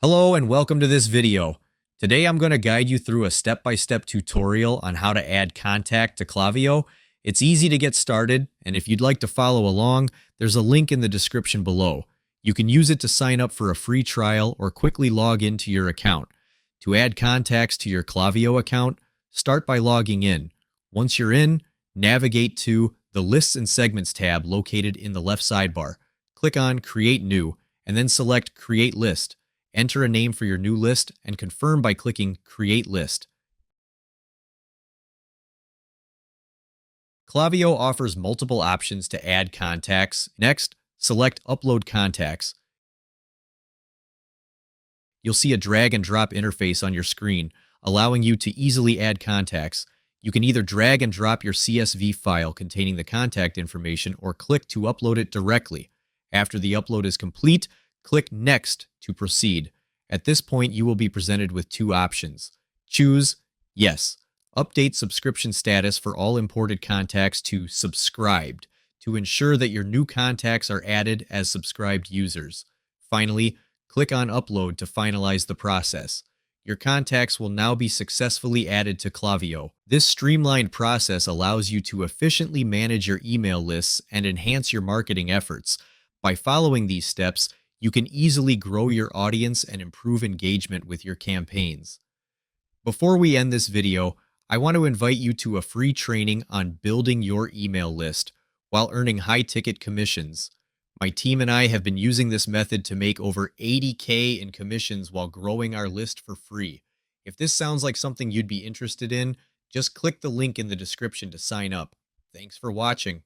Hello and welcome to this video. Today I'm going to guide you through a step-by-step tutorial on how to add contact to Klaviyo. It's easy to get started, and if you'd like to follow along, there's a link in the description below. You can use it to sign up for a free trial or quickly log into your account. To add contacts to your Klaviyo account, start by logging in. Once you're in, navigate to the Lists and Segments tab located in the left sidebar. Click on Create New, and then select Create List. Enter a name for your new list and confirm by clicking Create List. Klaviyo offers multiple options to add contacts. Next, select Upload Contacts. You'll see a drag and drop interface on your screen, allowing you to easily add contacts. You can either drag and drop your CSV file containing the contact information or click to upload it directly. After the upload is complete, click Next to proceed. At this point, you will be presented with two options. Choose Yes. Update subscription status for all imported contacts to Subscribed to ensure that your new contacts are added as subscribed users. Finally, click on Upload to finalize the process. Your contacts will now be successfully added to Klaviyo. This streamlined process allows you to efficiently manage your email lists and enhance your marketing efforts. By following these steps, you can easily grow your audience and improve engagement with your campaigns. Before we end this video, I want to invite you to a free training on building your email list while earning high-ticket commissions. My team and I have been using this method to make over $80K in commissions while growing our list for free. If this sounds like something you'd be interested in, just click the link in the description to sign up. Thanks for watching.